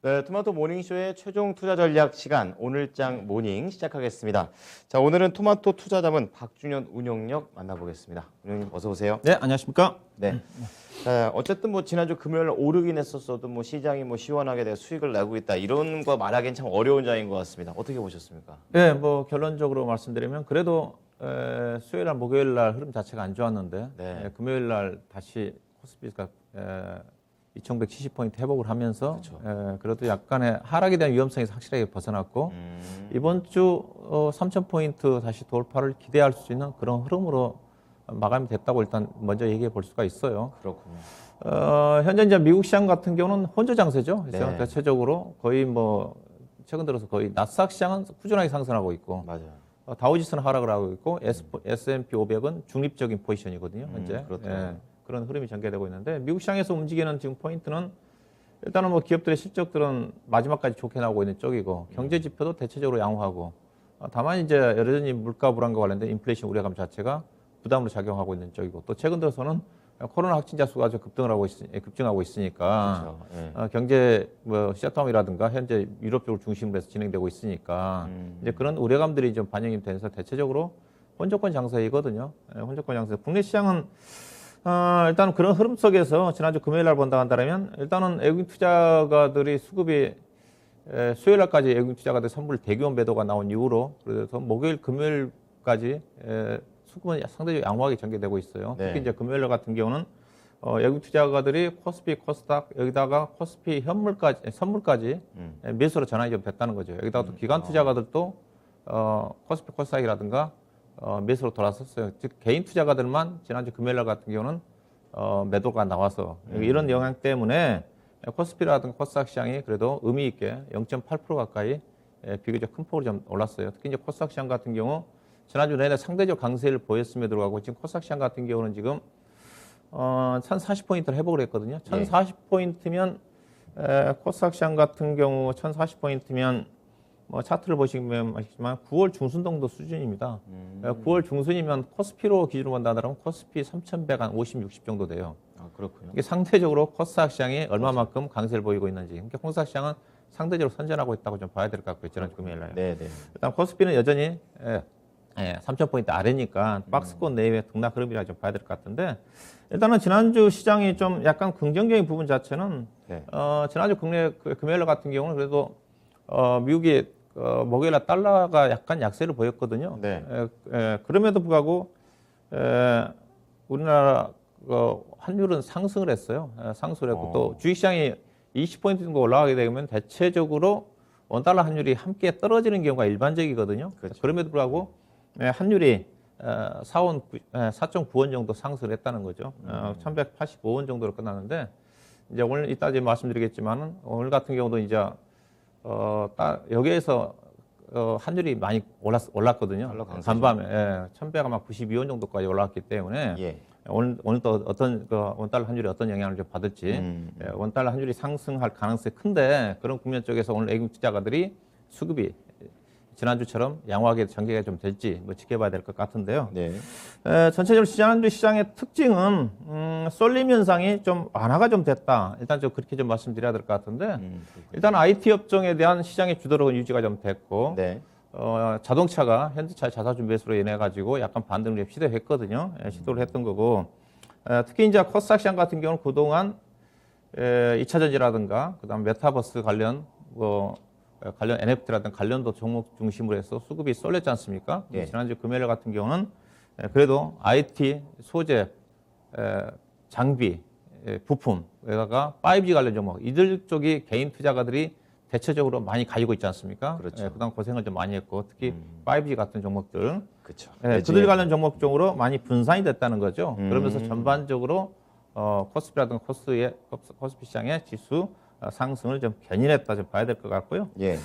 네, 토마토 모닝쇼의 최종 투자 전략 시간 오늘장 모닝 시작하겠습니다. 자, 오늘은 토마토 투자자문 박준현 운용력 만나보겠습니다. 운용님 어서 오세요. 네, 안녕하십니까? 네. 자, 어쨌든 뭐 지난주 금요일 오르긴 했었어도 뭐 시장이 뭐 시원하게 내가 수익을 내고 있다 이런 거 말하기는 참 어려운 장인 것 같습니다. 어떻게 보셨습니까? 네, 뭐 결론적으로 말씀드리면 그래도 수요일 날 목요일 날 흐름 자체가 안 좋았는데 네. 금요일 날 다시 코스피가 2,170포인트 회복을 하면서 그렇죠. 그래도 약간의 하락에 대한 위험성에서 확실하게 벗어났고 이번 주 3,000포인트 다시 돌파를 기대할 수 있는 그런 흐름으로 마감이 됐다고 일단 먼저 얘기해 볼 수가 있어요. 그렇군요. 현재 이제 미국 시장 같은 경우는 혼조 장세죠. 그래서 네. 대체적으로 거의 뭐 최근 들어서 거의 나스닥 시장은 꾸준하게 상승하고 있고 맞아요. 다우지수는 하락을 하고 있고 S&P 500은 중립적인 포지션이거든요. 현재 그렇더라고요. 그런 흐름이 전개되고 있는데 미국 시장에서 움직이는 지금 포인트는 일단은 뭐 기업들의 실적들은 마지막까지 좋게 나오고 있는 쪽이고 경제 지표도 대체적으로 양호하고 다만 이제 여전히 물가 불안과 관련된 인플레이션 우려감 자체가 부담으로 작용하고 있는 쪽이고 또 최근 들어서는 코로나 확진자 수가 아주 급증하고 있으니까 그렇죠. 네. 경제 뭐 셧다운이라든가 현재 유럽 쪽을 중심으로 해서 진행되고 있으니까 이제 그런 우려감들이 좀 반영이 되면서 대체적으로 혼조권 장세이거든요. 혼조권 장세. 국내 시장은 일단 그런 흐름 속에서 지난주 금요일 날 본다 한다면 일단은 외국인 투자가들이 수급이 수요일 날까지 외국인 투자가들 선물 대규모 매도가 나온 이후로 그래서 목요일 금요일까지 수급은 상대적으로 양호하게 전개되고 있어요. 네. 특히 이제 금요일 날 같은 경우는 외국 투자가들이 코스피, 코스닥 여기다가 코스피 선물까지 매수로 전환이 좀 됐다는 거죠. 여기다가 또 기관 투자가들도 코스피, 코스닥이라든가 매수로 돌아섰어요. 즉 개인 투자가들만 지난주 금요일 날 같은 경우는 매도가 나와서 이런 영향 때문에 코스피라든가 코스닥 시장이 그래도 의미 있게 0.8% 가까이 비교적 큰 폭으로 좀 올랐어요. 특히 이제 코스닥 시장 같은 경우 지난주 내내 상대적 강세를 보였음에도 불구하고 지금 코스닥 시장 같은 경우는 지금 1,040포인트를 회복을 했거든요. 1,040포인트면 코스닥 시장 같은 경우 1,040포인트면 뭐 차트를 보시면 아시겠지만 9월 중순 정도 수준입니다. 9월 중순이면 코스피로 기준으로 본다면 코스피 3,100 한 50, 60 정도 돼요. 아, 그렇군요. 이게 상대적으로 코스닥 시장이 얼마만큼 강세를 보이고 있는지. 그러니까 코스닥 시장은 상대적으로 선전하고 있다고 좀 봐야 될 것 같고요. 지난주 금요일 날. 네, 네. 일단 코스피는 여전히 3,000포인트 아래니까 박스권 내외 등락 흐름이라 좀 봐야 될 것 같은데 일단은 지난주 시장이 좀 약간 긍정적인 부분 자체는 네. 지난주 금요일 같은 경우는 그래도 미국이 목요일날 달러가 약간 약세를 보였거든요. 네. 그럼에도 불구하고 우리나라 환율은 상승을 했어요. 상승을 했고 또 주식시장이 20포인트 정도 올라가게 되면 대체적으로 원달러 환율이 함께 떨어지는 경우가 일반적이거든요. 그렇죠. 그럼에도 불구하고 환율이 4.9원 정도 상승을 했다는 거죠. 1,185원 정도로 끝났는데 이제 오늘 이따 말씀드리겠지만은 오늘 같은 경우도 이제 여기에서 환율이 많이 올랐거든요. 간밤에 1,100가 막 92원 정도까지 올랐기 때문에 예. 오늘 또 어떤 원달러 환율이 어떤 영향을 좀 받을지 원달러 환율이 상승할 가능성이 큰데 그런 국면 쪽에서 오늘 외국 투자가들이 수급이 지난주처럼 양호하게 전개가 좀 될지 뭐 지켜봐야 될 것 같은데요. 네. 전체적으로 지난주 시장의 특징은 쏠림 현상이 좀 완화가 좀 됐다. 일단 좀 그렇게 좀 말씀드려야 될 것 같은데 일단 IT 업종에 대한 시장의 주도력은 유지가 좀 됐고 네. 자동차가 현대차 자사주 매수로 인해 가지고 약간 반등을 좀 시도했거든요. 시도를 했던 거고 특히 이제 코스닥 시장 같은 경우는 그동안 2차 전지라든가 그다음 메타버스 관련 관련 NFT라든가 관련도 종목 중심으로 해서 수급이 쏠렸지 않습니까? 예. 지난주 금요일 같은 경우는 그래도 IT, 소재, 장비, 부품, 여기다가 5G 관련 종목 이들 쪽이 개인 투자가들이 대체적으로 많이 가지고 있지 않습니까? 그렇죠. 그동안 고생을 좀 많이 했고 특히 5G 같은 종목들 그렇죠. 그들 관련 종목 쪽으로 많이 분산이 됐다는 거죠. 그러면서 전반적으로 코스피라든가 코스피 시장의 지수 상승을 좀 견인했다 좀 봐야 될 것 같고요. 예.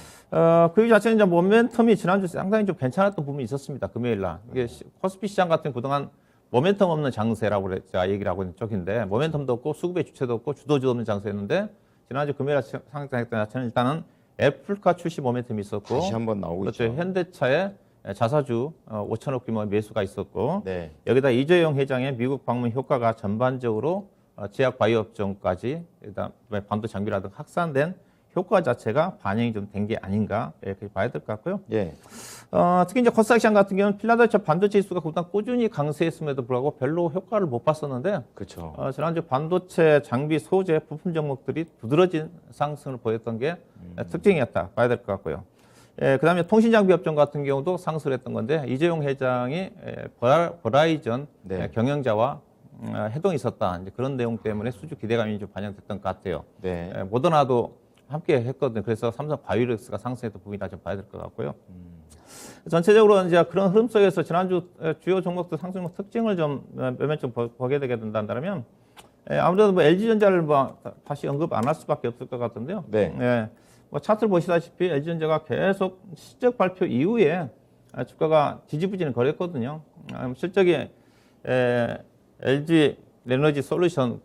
그 자체는 이제 모멘텀이 지난주 상당히 좀 괜찮았던 부분이 있었습니다. 금요일 날. 이게 코스피 시장 같은 그동안 모멘텀 없는 장세라고 제가 얘기를 하고 있는 쪽인데 모멘텀도 없고 수급의 주체도 없고 주도주 없는 장세였는데 지난주 금요일 날 상승했던 자체는 일단은 애플카 출시 모멘텀이 있었고 다시 한번 나오고 그렇죠. 있죠. 현대차의 자사주 5천억 규모의 매수가 있었고 네. 여기다 이재용 회장의 미국 방문 효과가 전반적으로 제약 바이오 업종까지 그다음에 반도 장비라든가 확산된 효과 자체가 반영이 좀 된 게 아닌가 이렇게 봐야 될 것 같고요. 예. 특히 이제 코스닥 시장 같은 경우는 필라델피아 반도체 지수가 그동안 꾸준히 강세했음에도 불구하고 별로 효과를 못 봤었는데 그렇죠. 지난주 반도체, 장비, 소재, 부품 종목들이 두드러진 상승을 보였던 게 특징이었다 봐야 될 것 같고요. 그다음에 통신장비 업종 같은 경우도 상승을 했던 건데 이재용 회장이 버라이전 네. 경영자와 해동이 있었다. 이제 그런 내용 때문에 수주 기대감이 좀 반영됐던 것 같아요. 네. 모더나도 함께 했거든요. 그래서 삼성 바이오렉스가 상승했던 부분이다 좀 봐야 될 것 같고요. 전체적으로 이제 그런 흐름 속에서 지난주 주요 종목들 상승 특징을 좀 몇몇 좀 보게 되게 된다면 아무래도 뭐 LG전자를 뭐 다시 언급 안 할 수밖에 없을 것 같은데요. 네. 뭐 차트를 보시다시피 LG전자가 계속 실적 발표 이후에 주가가 지지부진을 거렸거든요. 실적이 LG 에너지 솔루션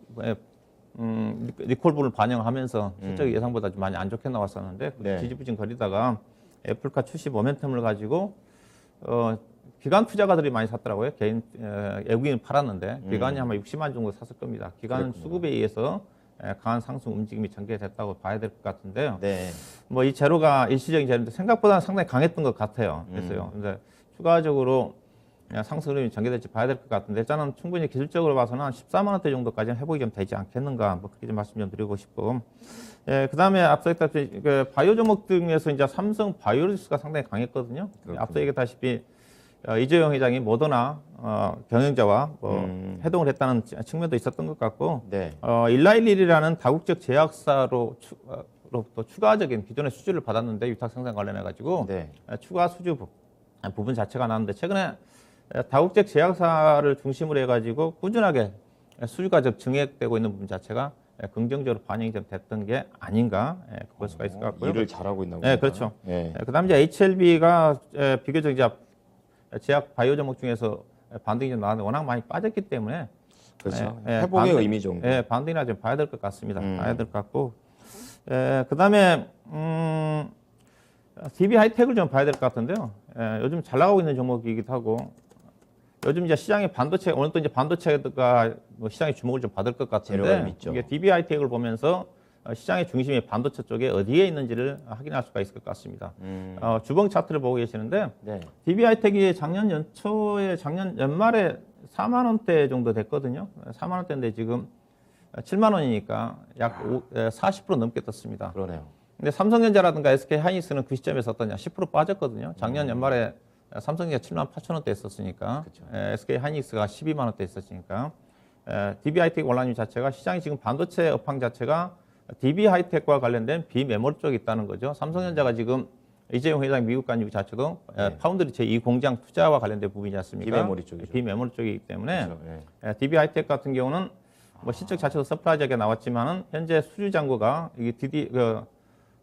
리콜 분을 반영하면서 실적이 예상보다 좀 많이 안 좋게 나왔었는데 네. 지지부진 거리다가 애플카 출시 모멘텀을 가지고 기관 투자가들이 많이 샀더라고요. 개인 외국인은 팔았는데 기관이 아마 60만 정도 샀을 겁니다. 기관 수급에 의해서 강한 상승 움직임이 전개됐다고 봐야 될 것 같은데요. 네. 뭐 이 재료가 일시적인 재료인데 생각보다는 상당히 강했던 것 같아요. 그래서요. 근데 추가적으로 상승 흐름이 전개될지 봐야 될 것 같은데 일단은 충분히 기술적으로 봐서는 한 14만 원대 정도까지는 회복이 좀 되지 않겠는가 뭐 그렇게 좀 말씀 좀 드리고 싶고 그다음에 앞서 얘기했다시피 바이오 종목 등에서 이제 삼성 바이오리스가 상당히 강했거든요. 그렇군요. 앞서 얘기했다시피 이재용 회장이 모더나 경영자와 해동을 했다는 측면도 있었던 것 같고 네. 일라일일이라는 다국적 제약사로부터 추가적인 기존의 수주를 받았는데 위탁 생산 관련해 가지고 네. 추가 수주 부분 자체가 나왔는데 최근에 다국적 제약사를 중심으로 해가지고 꾸준하게 수주가 좀 증액되고 있는 부분 자체가 긍정적으로 반영이 좀 됐던 게 아닌가 볼 수가 있을 것 같고요. 일을 잘하고 있나 보다. 네, 그렇죠. 네. 그다음 이제 HLB가 비교적 이제 제약 바이오 종목 중에서 반등이 좀 나왔는데 워낙 많이 빠졌기 때문에 그렇죠. 회복의 의미 정도. 반등이나 좀 봐야 될 것 같습니다. 봐야 될 것 같고 그다음에 DB 하이텍을 좀 봐야 될 것 같은데요. 요즘 잘 나가고 있는 종목이기도 하고 요즘 이제 시장의 반도체 오늘 또 이제 반도체가 뭐 시장의 주목을 좀 받을 것 재료가 같은데 있죠. 이게 DB 하이텍을 보면서 시장의 중심이 반도체 쪽에 어디에 있는지를 확인할 수가 있을 것 같습니다. 주봉 차트를 보고 계시는데 네. DB 하이텍이 작년 연말에 4만 원대 정도 됐거든요. 4만 원대인데 지금 7만 원이니까 약 40% 넘게 떴습니다. 그러네요. 근데 삼성전자라든가 SK 하이닉스는 그 시점에서 어떠냐 10% 빠졌거든요. 작년 연말에 삼성전자 7만 8천 원대 있었으니까 SK 하이닉스가 12만 원대 있었으니까 DB 하이텍 원라님 자체가 시장이 지금 반도체 업황 자체가 DB 하이텍과 관련된 비메모리 쪽에 있다는 거죠. 삼성전자가 지금 이재용 회장 미국 간 이후 자체도 파운드리 제2 공장 투자와 관련된 부분이지 않습니까? 비메모리 쪽이죠. 비메모리 쪽이기 때문에 그렇죠. DB 하이텍 같은 경우는 뭐 실적 자체도 서프라이즈하게 나왔지만은 현재 수주 잔고가 이게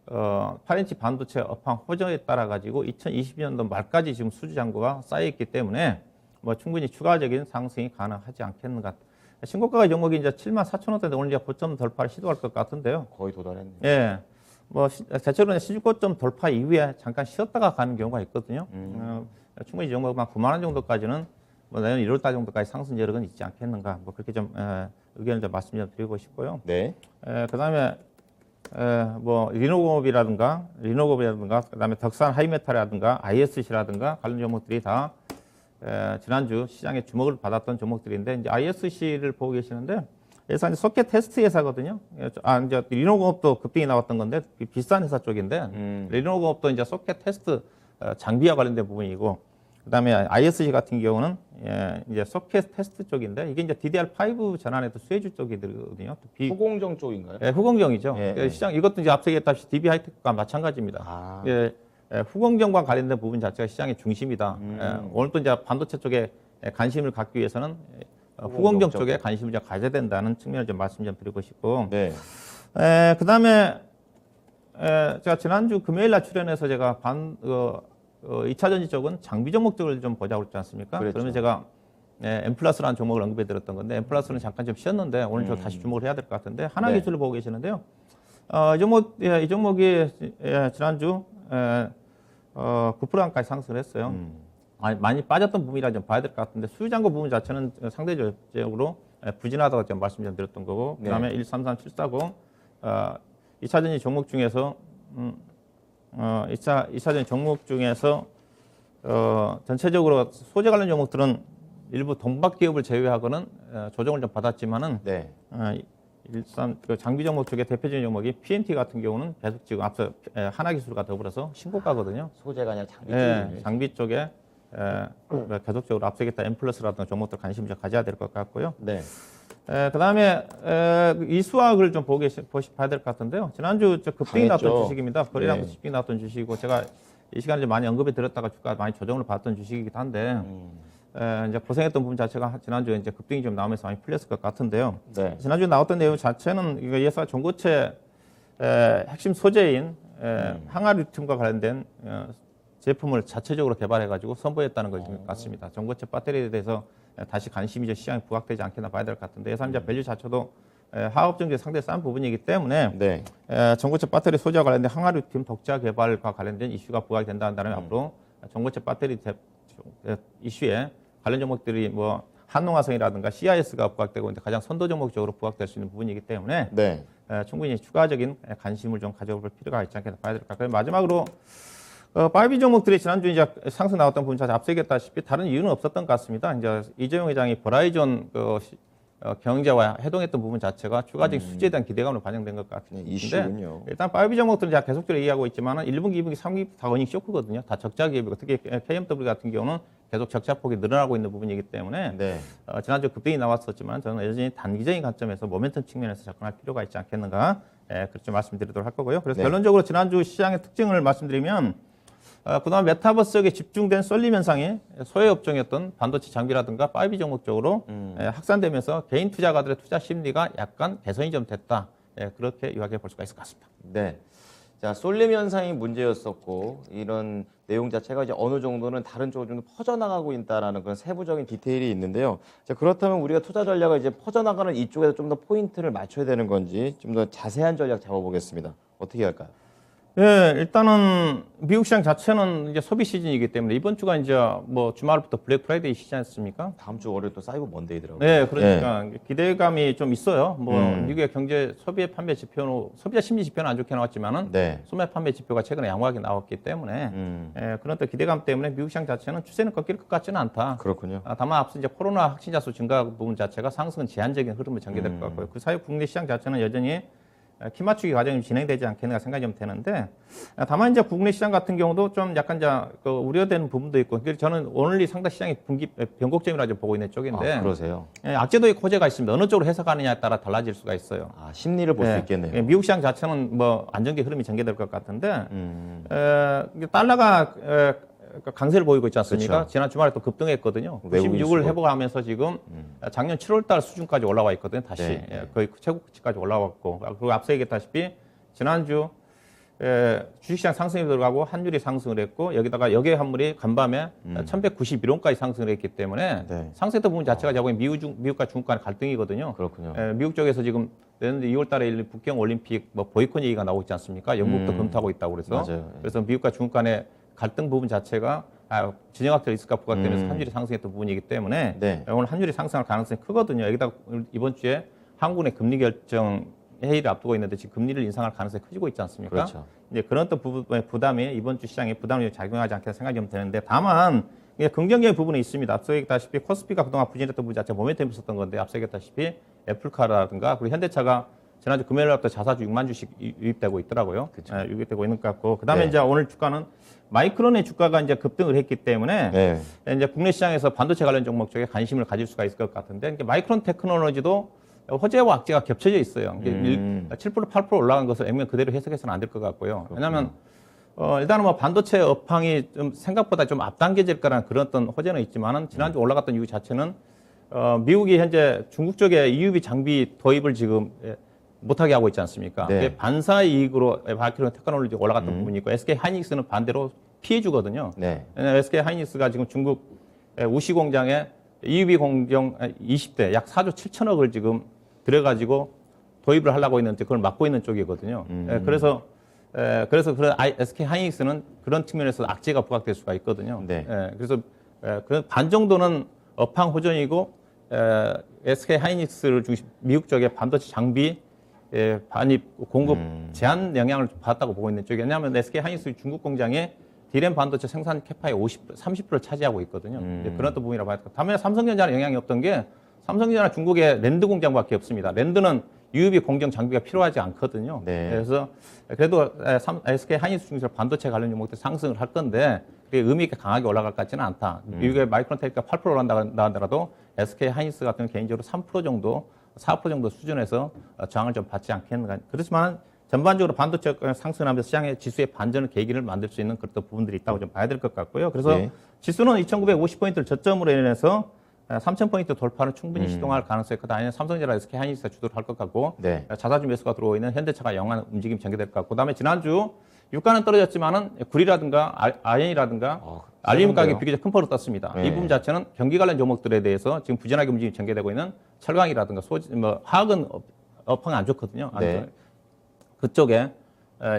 8인치 반도체 업황 호전에 따라 가지고 2020년도 말까지 지금 수주 잔고가 쌓여 있기 때문에 뭐 충분히 추가적인 상승이 가능하지 않겠는가. 신고가 종목이 이제 7만 4천 원대인데 오늘 이제 고점 돌파를 시도할 것 같은데요. 거의 도달했네요. 예. 뭐 대체로는 시고점 돌파 이후에 잠깐 쉬었다가 가는 경우가 있거든요. 충분히 이 종목만 9만 원 정도까지는 뭐 내년 1월 달 정도까지 상승 여력은 있지 않겠는가. 뭐 그렇게 좀 의견을 좀 말씀 좀 드리고 싶고요. 네. 그다음에 뭐 리노곱이라든가 그다음에 덕산 하이메탈이라든가 ISC라든가 관련 종목들이 다 지난주 시장에 주목을 받았던 종목들인데 이제 ISC를 보고 계시는데 예산 소켓 테스트 회사거든요. 이제 리노공업도 급등이 나왔던 건데 비싼 회사 쪽인데 리노공업도 이제 소켓 테스트 장비와 관련된 부분이고 그다음에 ISC 같은 경우는 이제 소켓 테스트 쪽인데 이게 이제 DDR5 전환에도 수혜주 쪽이거든요. 후공정 쪽인가요? 후공정이죠. 예. 시장 이것도 이제 앞서 얘기했다시피 DB 하이텍과 마찬가지입니다. 후공정과 관련된 부분 자체가 시장의 중심이다. 오늘 또 이제 반도체 쪽에 관심을 갖기 위해서는 후공정 쪽에 관심을 좀 가져야 된다는 측면을 좀 말씀 좀 드리고 싶고. 네. 그다음에 제가 지난주 금요일 날 출연해서 제가 2차 전지 쪽은 장비 종목 쪽을 좀 보자고 그랬지 않습니까? 그랬죠. 그러면 제가 엠플러스라는 종목을 언급해 드렸던 건데 엠플러스는 잠깐 좀 쉬었는데 오늘 좀 다시 주목을 해야 될 것 같은데 하나기술을 보고 계시는데요. 이 종목이 지난주 9%까지 상승을 했어요. 많이 빠졌던 부분이라 좀 봐야 될 것 같은데 수주잔고 부분 자체는 상대적으로 부진하다고 좀 말씀 좀 드렸던 거고 그다음에 133740 2차전지 종목 중에서 2차전지 종목 중에서 전체적으로 소재 관련 종목들은 일부 동박 기업을 제외하고는 조정을 좀 받았지만은 네. 일단 그 장비 종목 쪽에 대표적인 종목이 PNT 같은 경우는 계속 지금 앞서 하나기술과 더불어서 신고가거든요. 소재가 아니라 장비 예, 쪽이군요. 장비 쪽에 계속적으로 앞서겠다 M+라든가 종목들 관심 좀 가져야 될 것 같고요. 네. 그다음에 이 수학을 좀 봐야 될 것 같은데요. 지난주 급등이 강했죠. 나왔던 주식입니다. 거래량 네. 급등이 나왔던 주식이고 제가 이 시간에 좀 많이 언급해 드렸다가 주가 많이 조정을 받았던 주식이기도 한데 이제 고생했던 부분 자체가 지난주에 이제 급등이 좀 나오면서 많이 풀렸을 것 같은데요. 네. 지난주에 나왔던 내용 자체는 이거 ESR 전고체 핵심 소재인 항아리튬과 관련된 제품을 자체적으로 개발해가지고 선보였다는 것 같습니다. 전고체 배터리에 대해서 다시 관심이 시장에 부각되지 않겠나 봐야 될 것 같은데 예상자 밸류 자체도 하업 정도에 상당히 싼 부분이기 때문에 네. 전고체 배터리 소재와 관련된 항아리튬 독자 개발과 관련된 이슈가 부각이 된다면 앞으로 전고체 배터리 이슈에 관련 종목들이 뭐 한농화성이라든가 CIS가 부각되고 있는데 가장 선도 종목적으로 부각될 수 있는 부분이기 때문에 네. 충분히 추가적인 관심을 좀 가져볼 필요가 있지 않겠나 봐야 될 것 같고요. 마지막으로 5B 종목들이 지난주 이제 상승 나왔던 부분 자체 앞서 얘기했다시피 다른 이유는 없었던 것 같습니다. 이제 이재용 회장이 버라이전 경제와 해동했던 부분 자체가 추가적인 수지에 대한 기대감으로 반영된 것 같은데 이슈군요. 일단 5B 종목들은 제가 계속적으로 얘기하고 있지만 1분기, 2분기, 3분기 다 어닝 쇼크거든요. 다 적자 기업이고 특히 KMW 같은 경우는 계속 적자폭이 늘어나고 있는 부분이기 때문에 네. 지난주 급등이 나왔었지만 저는 여전히 단기적인 관점에서 모멘텀 측면에서 접근할 필요가 있지 않겠는가 그렇게 말씀드리도록 할 거고요. 그래서 네. 결론적으로 지난주 시장의 특징을 말씀드리면 그동안 메타버스에 집중된 쏠림 현상이 소외 업종이었던 반도체 장비라든가 5B 종목 쪽으로 확산되면서 개인 투자가들의 투자 심리가 약간 개선이 좀 됐다. 그렇게 요약해 볼 수가 있을 것 같습니다. 네. 자, 쏠림 현상이 문제였었고 이런 내용 자체가 이제 어느 정도는 다른 쪽으로 좀 퍼져나가고 있다라는 그런 세부적인 디테일이 있는데요. 자, 그렇다면 우리가 투자 전략을 이제 퍼져나가는 이쪽에서 좀 더 포인트를 맞춰야 되는 건지 좀 더 자세한 전략 잡아보겠습니다. 어떻게 할까요? 예, 일단은 미국 시장 자체는 이제 소비 시즌이기 때문에 이번 주가 이제 뭐 주말부터 블랙 프라이데이 시지 않습니까? 다음 주 월요일 또 사이버 먼데이더라고요. 네, 그러니까 기대감이 좀 있어요. 뭐 미국의 경제 소비 판매 지표는 소비자 심리 지표는 안 좋게 나왔지만은 네. 소매 판매 지표가 최근에 양호하게 나왔기 때문에 그런 또 기대감 때문에 미국 시장 자체는 추세는 꺾일 것 같지는 않다. 그렇군요. 다만 앞서 이제 코로나 확진자 수 증가 부분 자체가 상승은 제한적인 흐름을 전개될 것 같고요. 그 사이 국내 시장 자체는 여전히 키 맞추기 과정이 진행되지 않겠는가 생각이 좀 되는데 다만 이제 국내 시장 같은 경우도 좀 약간 이제 우려되는 부분도 있고 저는 오늘이 상당 시장이 변곡점이라 좀 보고 있는 쪽인데 아, 그러세요? 악재도의 호재가 있습니다. 어느 쪽으로 해석하느냐에 따라 달라질 수가 있어요. 아, 심리를 볼 수 있겠네요. 미국 시장 자체는 뭐 안정기 흐름이 전개될 것 같은데 달러가 강세를 보이고 있지 않습니까? 그렇죠. 지난 주말에 또 급등했거든요. 외국인 96을 회복하면서 지금 작년 7월 달 수준까지 올라와 있거든요. 다시 네. 거의 최고치까지 올라왔고 그리고 앞서 얘기했다시피 지난주 주식시장 상승이 들어가고 환율이 상승을 했고 여기다가 역외 환물이 간밤에 1191원까지 상승을 했기 때문에 네. 상승했던 부분 자체가 제가 보기엔 미국과 중국 간의 갈등이거든요. 그렇군요. 미국 쪽에서 지금 내년도 2월 달에 열릴 북경 올림픽 뭐 보이콧 얘기가 나오고 있지 않습니까? 영국도 검토하고 있다고 그래서 맞아요. 그래서 미국과 중국 간의 갈등 부분 자체가 진영학적 리스크가 부각되면서 환율이 상승했던 부분이기 때문에 네. 오늘 환율이 상승할 가능성이 크거든요. 여기다 이번 주에 한국의 금리 결정 회의를 앞두고 있는데 지금 금리를 인상할 가능성이 커지고 있지 않습니까? 그렇죠. 이제 그런 또 부분의 부담이 이번 주 시장에 부담이 작용하지 않겠다 생각이 좀 되는데 다만 이게 긍정적인 부분이 있습니다. 앞서 얘기했다시피 코스피가 그동안 부진했던 부분 자체가 모멘텀이 있었던 건데 앞서 얘기했다시피 애플카라든가 그리고 현대차가 지난주 금요일 날부터 자사주 6만 주씩 유입되고 있더라고요. 유입되고 있는 것 같고 그다음에 네. 이제 오늘 주가는 마이크론의 주가가 이제 급등을 했기 때문에 네. 이제 국내 시장에서 반도체 관련 종목 쪽에 관심을 가질 수가 있을 것 같은데 이게 마이크론 테크놀로지도 호재와 악재가 겹쳐져 있어요. 7% 8% 올라간 것을 액면 그대로 해석해서는 안 될 것 같고요. 왜냐하면 일단은 뭐 반도체 업황이 좀 생각보다 좀 앞당겨질 거라는 그런 어떤 호재는 있지만은 지난주 올라갔던 이유 자체는 미국이 현재 중국 쪽에 EUV 장비 도입을 지금 못하게 하고 있지 않습니까? 네. 그게 반사 이익으로 마이크론 테크놀로지 올라갔던 부분이 있고 SK 하이닉스는 반대로 피해 주거든요. 네. SK 하이닉스가 지금 중국 우시 공장에 EUV 공정 20대 약 4조 7천억을 지금 들여가지고 도입을 하려고 있는데 그걸 막고 있는 쪽이거든요. 그래서 그런 SK 하이닉스는 그런 측면에서 악재가 부각될 수가 있거든요. 네. 그래서 반 정도는 업황 호전이고 SK 하이닉스를 중심 미국 쪽에 반도체 장비 반입 공급 제한 영향을 받았다고 보고 있는 쪽이 왜냐하면 SK 하이닉스 중국 공장에 D램 반도체 생산 캐파의 30%를 차지하고 있거든요. 그런 또 부분이라고 봐야 될 것 같아요. 다음에 삼성전자는 영향이 없던 게 삼성전자는 중국에 랜드 공장밖에 없습니다. 랜드는 유입이 공정 장비가 필요하지 않거든요. 네. 그래서 그래도 SK 하이닉스 중에서 반도체 관련 종목들 상승을 할 건데 그게 의미 있게 강하게 올라갈 것 같지는 않다. 미국의 마이크론테크가 8% 올라간다 하더라도 SK 하이닉스 같은 경우는 개인적으로 3% 정도, 4% 정도 수준에서 저항을 좀 받지 않겠는가. 그렇지만 전반적으로 반도체 상승하면서 시장의 지수의 반전을 계기를 만들 수 있는 그런 부분들이 있다고 좀 봐야 될 것 같고요. 그래서 네. 지수는 2,950포인트를 저점으로 인해서 3,000포인트 돌파는 충분히 시동할 가능성이 크다. 아니면 삼성전자, SK 하이닉스가 주도를 할 것 같고 네. 자사주 매수가 들어오고 있는 현대차가 영한 움직임 전개될 것 같고 그다음에 지난주 유가는 떨어졌지만은 구리라든가 아연이라든가 알루미늄 가격이 비교적 큰 폭으로 떴습니다. 네. 이 부분 자체는 경기 관련 종목들에 대해서 지금 부진하게 움직임이 전개되고 있는 철강이라든가 화학은 업황이 안 좋거든요. 안 네. 좋아요. 그쪽에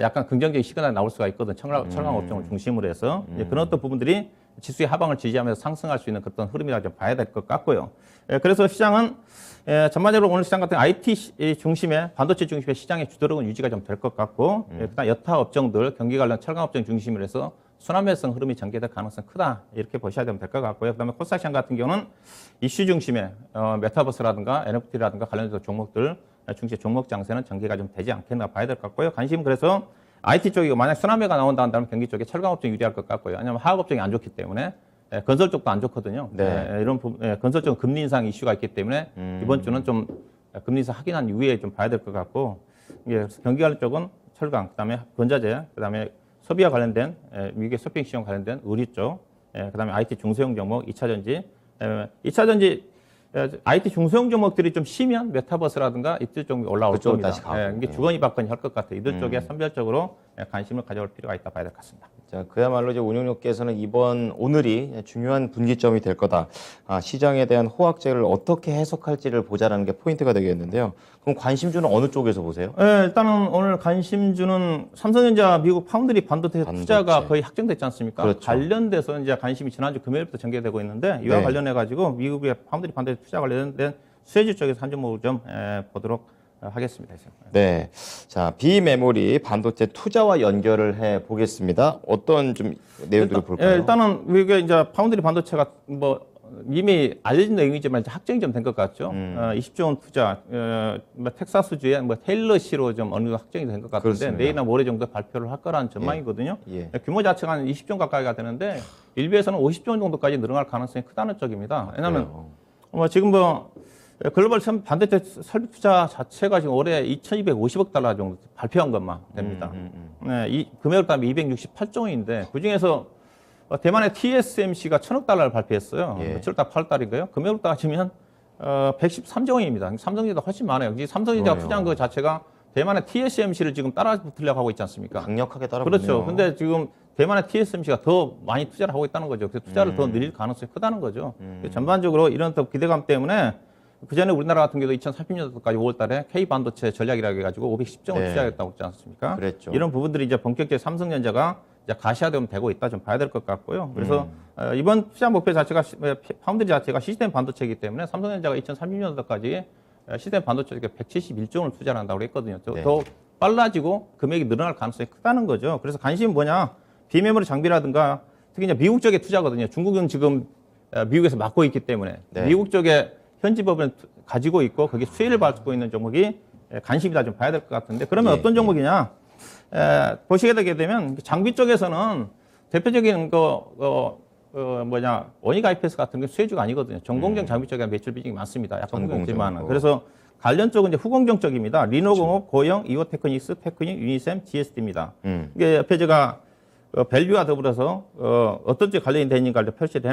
약간 긍정적인 시그널이 나올 수가 있거든. 철강 업종을 중심으로 해서 이제 그런 어떤 부분들이 지수의 하방을 지지하면서 상승할 수 있는 그런 흐름이라 좀 봐야 될 것 같고요. 그래서 시장은 전반적으로 오늘 시장 같은 IT 중심의 반도체 중심의 시장의 주도력은 유지가 좀 될 것 같고 그다음 여타 업종들 경기 관련 철강 업종 중심으로 해서 순환매성 흐름이 전개될 가능성이 크다 이렇게 보셔야 되면 될 것 같고요. 그다음에 코스닥 시장 같은 경우는 이슈 중심의 메타버스라든가 NFT라든가 관련된 종목들 중시 종목 장세는 전개가 좀 되지 않겠나 봐야 될 것 같고요. 관심은 그래서 IT 쪽이고 만약 순환매가 나온다 한다면 경기 쪽에 철강 업종이 유리할 것 같고요. 왜냐하면 화학 업종이 안 좋기 때문에 건설 쪽도 안 좋거든요. 네. 이런 부분, 건설 쪽은 금리 인상 이슈가 있기 때문에 이번 주는 좀 금리 인상 확인한 이후에 좀 봐야 될 것 같고 경기 관련 쪽은 철강, 그다음에 건자재, 그다음에 소비와 관련된 미국의 쇼핑 시장 관련된 의류 쪽, 그다음에 IT 중소형 종목, 2차전지, 2차전지 IT 중소형 종목들이 좀 쉬면 메타버스라든가 이들 쪽이 올라올 그쪽으로 겁니다. 다시 가고. 이게 주거니 받거니 할 것 같아요. 이들 쪽에 선별적으로 관심을 가져올 필요가 있다 봐야 될 것 같습니다. 자, 그야말로 이제 운용료께서는 오늘이 중요한 분기점이 될 거다. 시장에 대한 호황제를 어떻게 해석할지를 보자라는 게 포인트가 되겠는데요. 그럼 관심주는 어느 쪽에서 보세요? 일단은 오늘 관심주는 삼성전자 미국 파운드리 반도체 투자가 거의 확정됐지 않습니까? 그렇죠. 관련돼서 이제 관심이 지난주 금요일부터 전개되고 있는데 이와 네. 관련해 가지고 미국의 파운드리 반도체 투자 관련된 수혜주 쪽에서 한 종목을 좀 보도록 하겠습니다. 네. 자, 비메모리 반도체 투자와 연결을 해 보겠습니다. 어떤 좀 내용들을 볼까요? 일단은 이게 이제 파운드리 반도체가 뭐 이미 알려진 내용이지만 이제 확정이 좀 된 것 같죠. 20조 원 투자, 뭐 텍사스주의 뭐 테일러시로 좀 어느 정도 확정이 된 것 같은데 그렇습니다. 내일이나 모레 정도 발표를 할 거라는 전망이거든요. 예. 규모 자체가 한 20조 원 가까이가 되는데 일부에서는 50조 원 정도까지 늘어날 가능성이 크다는 쪽입니다. 왜냐하면 지금 글로벌 반도체 설비 투자 자체가 지금 올해 2,250억 달러 정도 발표한 것만 됩니다. 네, 이 금액을 따면 268조 원인데 그 중에서 대만의 TSMC가 1,000억 달러를 발표했어요. 예. 7월 8월달인가요? 금액으로 따지면 113조 원입니다. 삼성전자보다 훨씬 많아요. 삼성전자가 그러네요. 투자한 것 자체가 대만의 TSMC를 지금 따라붙으려고 하고 있지 않습니까? 강력하게 따라붙네요. 그렇죠. 근데 지금 대만의 TSMC가 더 많이 투자를 하고 있다는 거죠. 그래서 투자를 더 늘릴 가능성이 크다는 거죠. 전반적으로 이런 또 기대감 때문에 그전에 우리나라 같은 경우도 2030년도까지 5월 달에 K반도체 전략이라고 해가지고 510조 원 네. 투자했다고 했지 않습니까? 그랬죠. 이런 부분들이 이제 본격적으로 삼성전자가 이제 가시화되면 되고 있다 좀 봐야 될 것 같고요. 그래서 이번 투자 목표 자체가 파운드리 자체가 시스템 반도체이기 때문에 삼성전자가 2030년도까지 시스템 반도체에 171조 원을 투자를 한다고 했거든요. 네. 더 빨라지고 금액이 늘어날 가능성이 크다는 거죠. 그래서 관심은 뭐냐? 비메모리 장비라든가 특히 이제 미국 쪽에 투자거든요. 중국은 지금 미국에서 맡고 있기 때문에 네. 미국 쪽에 현지 법을 가지고 있고 거기에 수혜를 받고 있는 종목이 관심이다 좀 봐야 될 것 같은데 그러면 예, 어떤 종목이냐? 보시게 되게 되면 장비 쪽에서는 대표적인 원익 IPS 같은 게 수혜주가 아니거든요. 전공정 장비 쪽에 매출 비중이 많습니다. 약간 후공정지만 그래서 관련 쪽은 이제 후공정 쪽입니다. 리노공업, 고영, 이오테크닉스, 테크닉, 유니셈, GSD입니다. 이게 옆에 제가 밸류와 더불어서 어떤 쪽 관련이 되는가를 표시를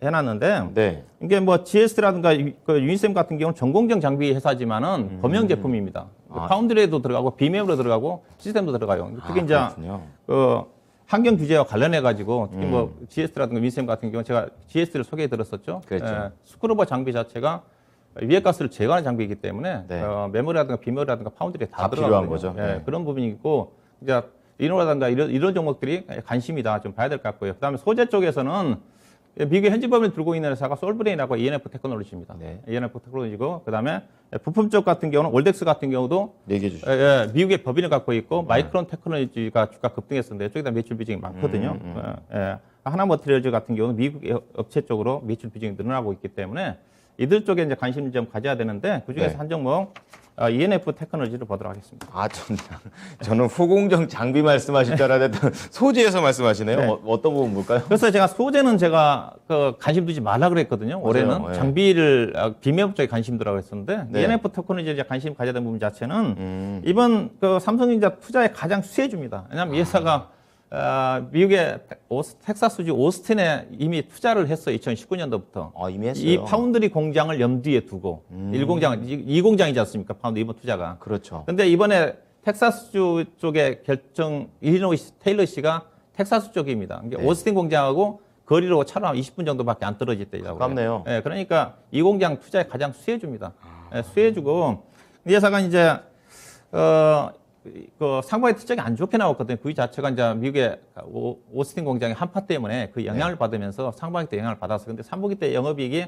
해놨는데 네. 이게 뭐 GS라든가 유니셈 같은 경우는 전공정 장비 회사지만은 범용 제품입니다. 파운드리에도 들어가고 비메모리로 들어가고 시스템도 들어가요. 특히 이제 그렇군요. 환경 규제와 관련해 가지고 특히 뭐 GS라든가 유니셈 같은 경우 제가 GS를 소개해 드렸었죠. 그렇죠. 스크루버 장비 자체가 위해가스를 제거하는 장비이기 때문에 네. 메모리라든가 비메모리라든가 파운드리에 다 필요한 들어가거든요. 거죠. 예, 네. 그런 부분이 있고 이제 리노라든가 이런 종목들이 관심이다 좀 봐야 될 것 같고요. 그다음에 소재 쪽에서는 미국의 현지 법인을 들고 있는 회사가 솔브레인하고 ENF 테크놀로지입니다. 네. ENF 테크놀로지고 그다음에 부품 쪽 같은 경우는 올덱스 같은 경우도 얘기해 주시죠. 미국의 법인을 갖고 있고 마이크론 테크놀로지가 주가 급등했었는데 이쪽에다 매출 비중이 많거든요. 하나 머티리얼즈 같은 경우는 미국의 업체 쪽으로 매출 비중이 늘어나고 있기 때문에 이들 쪽에 이제 관심을 좀 가져야 되는데 그 중에서 네. 한 종목 ENF 테크놀로지를 보도록 하겠습니다. 아, 저는 후공정 장비 말씀하실 줄 알았는데 소재에서 말씀하시네요. 네. 어떤 부분 볼까요? 그래서 제가 소재는 제가 그 관심 두지 말라 그랬거든요. 올해는 예. 장비를 비매업 쪽에 관심 두라고 했었는데 네. ENF 테크놀로지에 관심 가져야 되는 부분 자체는 이번 그 삼성전자 투자의 가장 수혜주입니다. 왜냐하면 이 회사가 미국의 텍사스주 오스틴에 이미 투자를 했어요. 2019년도부터. 이미 했어요. 이 파운드리 공장을 염두에 두고 1공장, 2공장이지 않습니까? 파운드 이번 투자가. 그렇죠. 근데 이번에 텍사스주 쪽의 결정, 일리노이스 테일러시가 텍사스 쪽입니다. 네. 오스틴 공장하고 거리로 차로 한 20분 정도밖에 안 떨어졌대요. 가깝네요. 예, 그러니까 이 공장 투자에 가장 수혜주입니다. 예, 수혜주고 이 회사가 이제 그 상반기 특적이 안 좋게 나왔거든요. 그 자체가 이제 미국의 오스틴 공장의 한파 때문에 그 영향을 받으면서 상반기 때 영향을 받았어요. 근데 3분기 때 영업이익이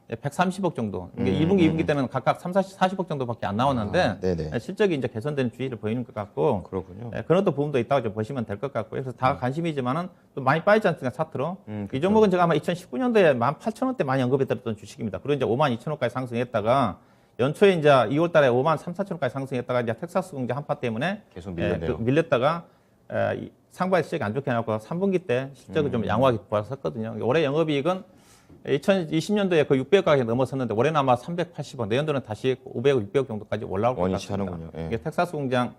130억 정도. 이게 2분기, 2분기 때는 각각 40억 정도밖에 안 나왔는데 네네. 실적이 이제 개선되는 추이를 보이는 것 같고 그렇군요. 그런 또 부분도 있다고 좀 보시면 될 것 같고요. 그래서 다 관심이지만은 또 많이 빠지지 않습니까? 차트로. 이 종목은 제가 아마 2019년도에 18,000원대 많이 언급했던 주식입니다. 그리고 이제 52,000원까지 상승했다가 연초에 이제 2월 달에 53,400원까지 상승했다가 이제 텍사스 공장 한파 때문에 계속 밀렸네요. 밀렸다가 상반기 실적이 안 좋게 나고 3분기 때 실적을 좀 양호하게 보았었거든요. 올해 영업이익은 2020년도에 그 600억 가까이 넘어섰는데 올해는 아마 380억, 내년도는 다시 500억, 600억 정도까지 올라올 것 원위치 같습니다. 하는군요. 예. 이게 텍사스 공장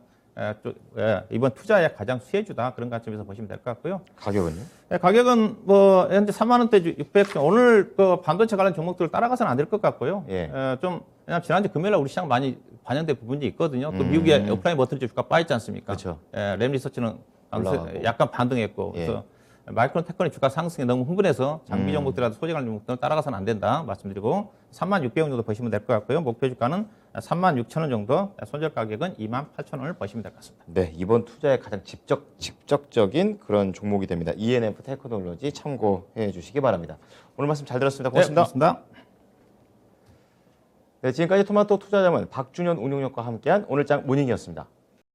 이번 투자의 가장 수혜주다 그런 관점에서 보시면 될 것 같고요. 가격은요? 가격은 뭐 현재 3만 원대 600원. 오늘 그 반도체 관련 종목들을 따라가서는 안 될 것 같고요. 예. 좀 왜냐면 지난주 금요일에 우리 시장 많이 반영된 부분이 있거든요. 또 미국의 오프라인 머틀리 주가 빠졌지 않습니까? 그렇죠. 램 리서치는 올라가고. 약간 반등했고 예. 그래서 마이크론 테크놀로지 주가 상승에 너무 흥분해서 장비 종목들이라도 소재 관련 종목들은 따라가서는 안 된다 말씀드리고 3600원 정도 보시면 될 것 같고요. 목표 주가는 36,000원 정도, 손절 가격은 28,000원을 보시면 될 것 같습니다. 네, 이번 투자에 가장 직접적인 그런 종목이 됩니다. ENF 테크놀로지 참고해 주시기 바랍니다. 오늘 말씀 잘 들었습니다. 고맙습니다. 네, 고맙습니다. 네, 지금까지 토마토 투자자문 박준현 운용역과 함께한 오늘장 모닝이었습니다.